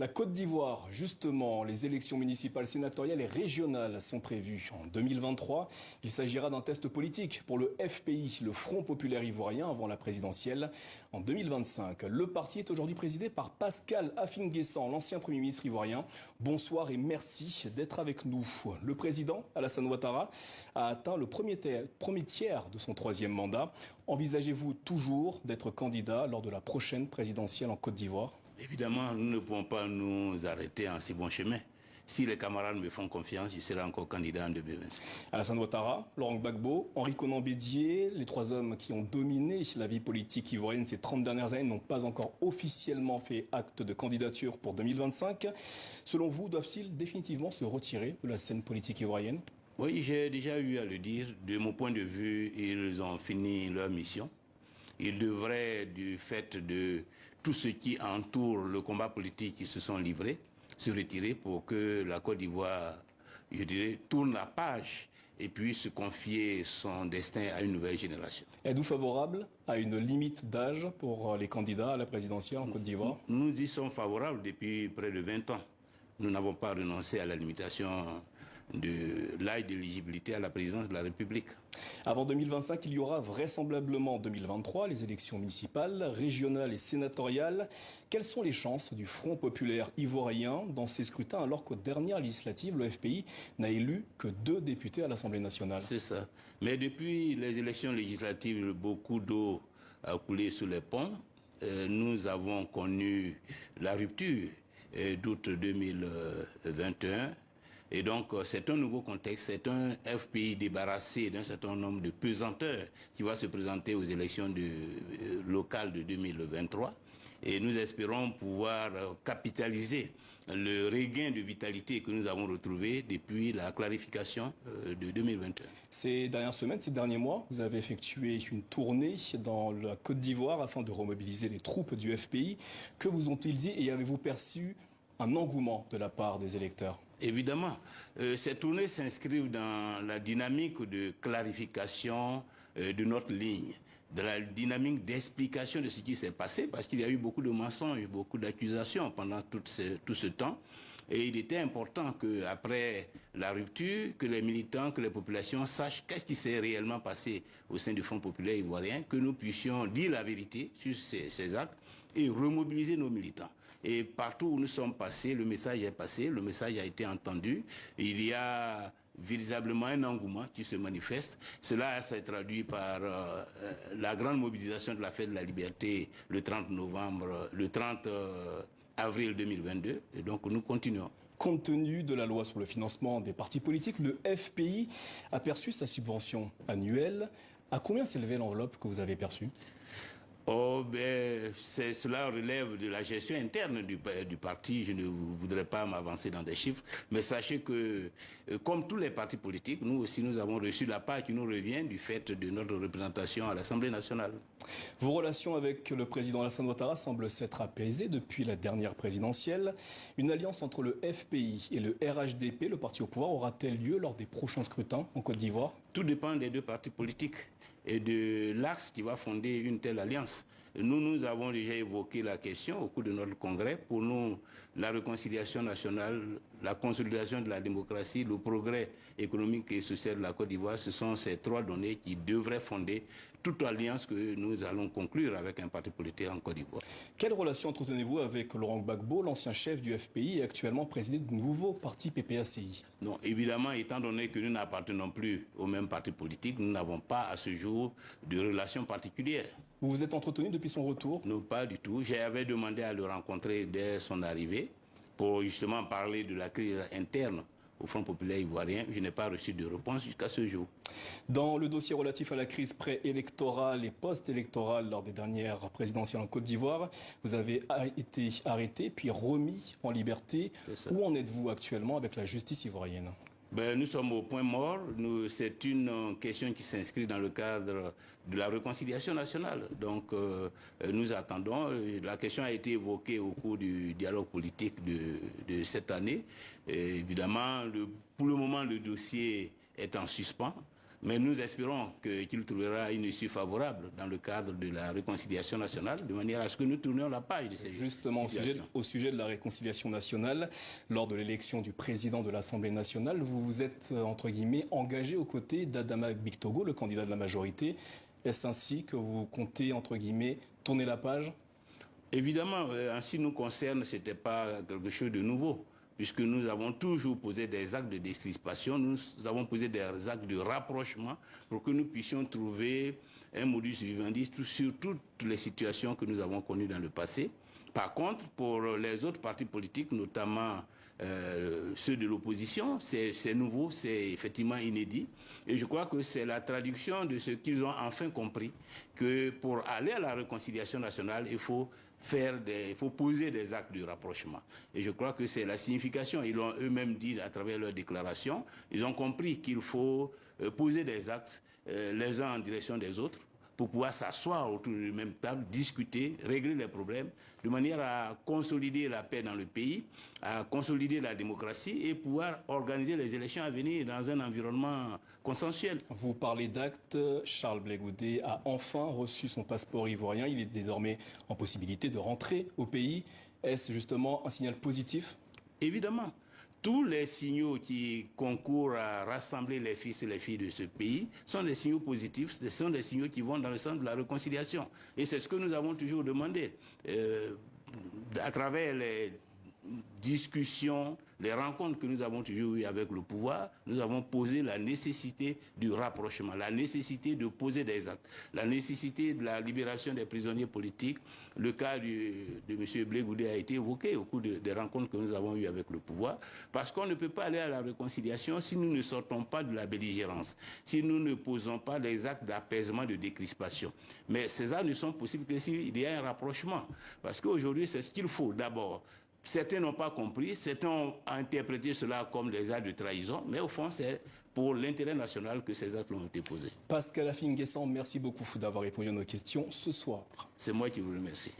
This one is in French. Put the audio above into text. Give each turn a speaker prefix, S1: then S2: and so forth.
S1: La Côte d'Ivoire, justement, les élections municipales, sénatoriales et régionales sont prévues en 2023. Il s'agira d'un test politique pour le FPI, le Front populaire ivoirien, avant la présidentielle en 2025. Le parti est aujourd'hui présidé par Pascal Affi-N'Guessan, l'ancien Premier ministre ivoirien. Bonsoir et merci d'être avec nous. Le président, Alassane Ouattara, a atteint le premier tiers de son troisième mandat. Envisagez-vous toujours d'être candidat lors de la prochaine présidentielle en Côte d'Ivoire ?
S2: Évidemment, nous ne pouvons pas nous arrêter en si bon chemin. Si les camarades me font confiance, je serai encore candidat en 2025.
S1: Alassane Ouattara, Laurent Gbagbo, Henri Konan Bédié, les trois hommes qui ont dominé la vie politique ivoirienne ces 30 dernières années n'ont pas encore officiellement fait acte de candidature pour 2025. Selon vous, doivent-ils définitivement se retirer de la scène politique ivoirienne ?
S2: Oui, j'ai déjà eu à le dire. De mon point de vue, ils ont fini leur mission. Ils devraient, du fait de tout ce qui entoure le combat politique qui se sont livrés, se retirer pour que la Côte d'Ivoire, je dirais, tourne la page et puisse confier son destin à une nouvelle génération.
S1: Êtes-vous favorable à une limite d'âge pour les candidats à la présidentielle en Côte d'Ivoire ?
S2: Nous y sommes favorables depuis près de 20 ans. Nous n'avons pas renoncé à la limitation de l'âge d'éligibilité à la présidence de la République.
S1: Avant 2025, il y aura vraisemblablement en 2023 les élections municipales, régionales et sénatoriales. Quelles sont les chances du Front populaire ivoirien dans ces scrutins alors qu'aux dernières législatives, le FPI n'a élu que 2 députés à l'Assemblée nationale ?
S2: C'est ça. Mais depuis les élections législatives, beaucoup d'eau a coulé sous les ponts. Nous avons connu la rupture d'août 2021. Et donc, c'est un nouveau contexte, c'est un FPI débarrassé d'un certain nombre de pesanteurs qui va se présenter aux élections locales de 2023. Et nous espérons pouvoir capitaliser le regain de vitalité que nous avons retrouvé depuis la clarification de 2021.
S1: Ces dernières semaines, ces derniers mois, vous avez effectué une tournée dans la Côte d'Ivoire afin de remobiliser les troupes du FPI. Que vous ont-ils dit et avez-vous perçu un engouement de la part des électeurs ?
S2: Évidemment, ces tournées s'inscrivent dans la dynamique de clarification de notre ligne, de la dynamique d'explication de ce qui s'est passé, parce qu'il y a eu beaucoup de mensonges, beaucoup d'accusations pendant tout ce temps. Et il était important qu'après la rupture, que les militants, que les populations sachent qu'est-ce qui s'est réellement passé au sein du Front populaire ivoirien, que nous puissions dire la vérité sur ces actes et remobiliser nos militants. Et partout où nous sommes passés, le message est passé, le message a été entendu. Il y a véritablement un engouement qui se manifeste. Cela s'est traduit par la grande mobilisation de la Fête de la Liberté le 30 avril 2022. Et donc nous continuons.
S1: Compte tenu de la loi sur le financement des partis politiques, le FPI a perçu sa subvention annuelle. À combien s'élevait l'enveloppe que vous avez perçue ?
S2: Oh, cela relève de la gestion interne du parti. Je ne voudrais pas m'avancer dans des chiffres. Mais sachez que, comme tous les partis politiques, nous aussi, nous avons reçu la part qui nous revient du fait de notre représentation à l'Assemblée nationale.
S1: Vos relations avec le président Alassane Ouattara semblent s'être apaisées depuis la dernière présidentielle. Une alliance entre le FPI et le RHDP, le parti au pouvoir, aura-t-elle lieu lors des prochains scrutins en Côte d'Ivoire ?
S2: Tout dépend des deux partis politiques et de l'axe qui va fonder une telle alliance. Nous avons déjà évoqué la question au cours de notre congrès. Pour nous, la réconciliation nationale, la consolidation de la démocratie, le progrès économique et social de la Côte d'Ivoire, ce sont ces 3 données qui devraient fonder toute alliance que nous allons conclure avec un parti politique en Côte d'Ivoire.
S1: Quelle relation entretenez-vous avec Laurent Gbagbo, l'ancien chef du FPI et actuellement président du nouveau parti PPACI ?
S2: Non, évidemment, étant donné que nous n'appartenons plus au même parti politique, nous n'avons pas à ce jour de relation particulière.
S1: Vous vous êtes entretenu depuis son retour ?
S2: Non, pas du tout. J'avais demandé à le rencontrer dès son arrivée pour justement parler de la crise interne au Front populaire ivoirien. Je n'ai pas reçu de réponse jusqu'à ce jour.
S1: Dans le dossier relatif à la crise préélectorale et post-électorale lors des dernières présidentielles en Côte d'Ivoire, vous avez été arrêté puis remis en liberté. Où en êtes-vous actuellement avec la justice ivoirienne ?
S2: Nous sommes au point mort. C'est une question qui s'inscrit dans le cadre de la réconciliation nationale. Donc, nous attendons. La question a été évoquée au cours du dialogue politique de cette année. Et évidemment, pour le moment, le dossier est en suspens. Mais nous espérons qu'il trouvera une issue favorable dans le cadre de la réconciliation nationale, de manière à ce que nous tournions la page de cette
S1: Justement, au sujet de la réconciliation nationale, lors de l'élection du président de l'Assemblée nationale, vous vous êtes, entre guillemets, engagé aux côtés d'Adama Bictogo, le candidat de la majorité. Est-ce ainsi que vous comptez, entre guillemets, tourner la page?
S2: Évidemment, en ce qui nous concerne, ce n'était pas quelque chose de nouveau, puisque nous avons toujours posé des actes de décrispation, nous avons posé des actes de rapprochement pour que nous puissions trouver un modus vivendi sur toutes les situations que nous avons connues dans le passé. Par contre, pour les autres partis politiques, notamment ceux de l'opposition, c'est nouveau, c'est effectivement inédit. Et je crois que c'est la traduction de ce qu'ils ont enfin compris, que pour aller à la réconciliation nationale, il faut poser des actes de rapprochement. Et je crois que c'est la signification. Ils l'ont eux-mêmes dit à travers leurs déclarations. Ils ont compris qu'il faut poser des actes les uns en direction des autres pour pouvoir s'asseoir autour d'une même table, discuter, régler les problèmes, de manière à consolider la paix dans le pays, à consolider la démocratie et pouvoir organiser les élections à venir dans un environnement consensuel.
S1: Vous parlez d'actes. Charles Blé Goudet a enfin reçu son passeport ivoirien. Il est désormais en possibilité de rentrer au pays. Est-ce justement un signal positif?
S2: Évidemment. Tous les signaux qui concourent à rassembler les fils et les filles de ce pays sont des signaux positifs, ce sont des signaux qui vont dans le sens de la réconciliation. Et c'est ce que nous avons toujours demandé. À travers les discussions, les rencontres que nous avons toujours eues avec le pouvoir, nous avons posé la nécessité du rapprochement, la nécessité de poser des actes, la nécessité de la libération des prisonniers politiques. Le cas de M. Blé Goudet a été évoqué au cours des rencontres que nous avons eues avec le pouvoir, parce qu'on ne peut pas aller à la réconciliation si nous ne sortons pas de la belligérance, si nous ne posons pas des actes d'apaisement, de décrispation. Mais ces actes ne sont possibles que s'il y a un rapprochement, parce qu'aujourd'hui, c'est ce qu'il faut d'abord. Certains n'ont pas compris, certains ont interprété cela comme des actes de trahison, mais au fond, c'est pour l'intérêt national que ces actes ont été posés.
S1: Pascal Affinguessan, merci beaucoup d'avoir répondu à nos questions ce soir.
S2: C'est moi qui vous remercie.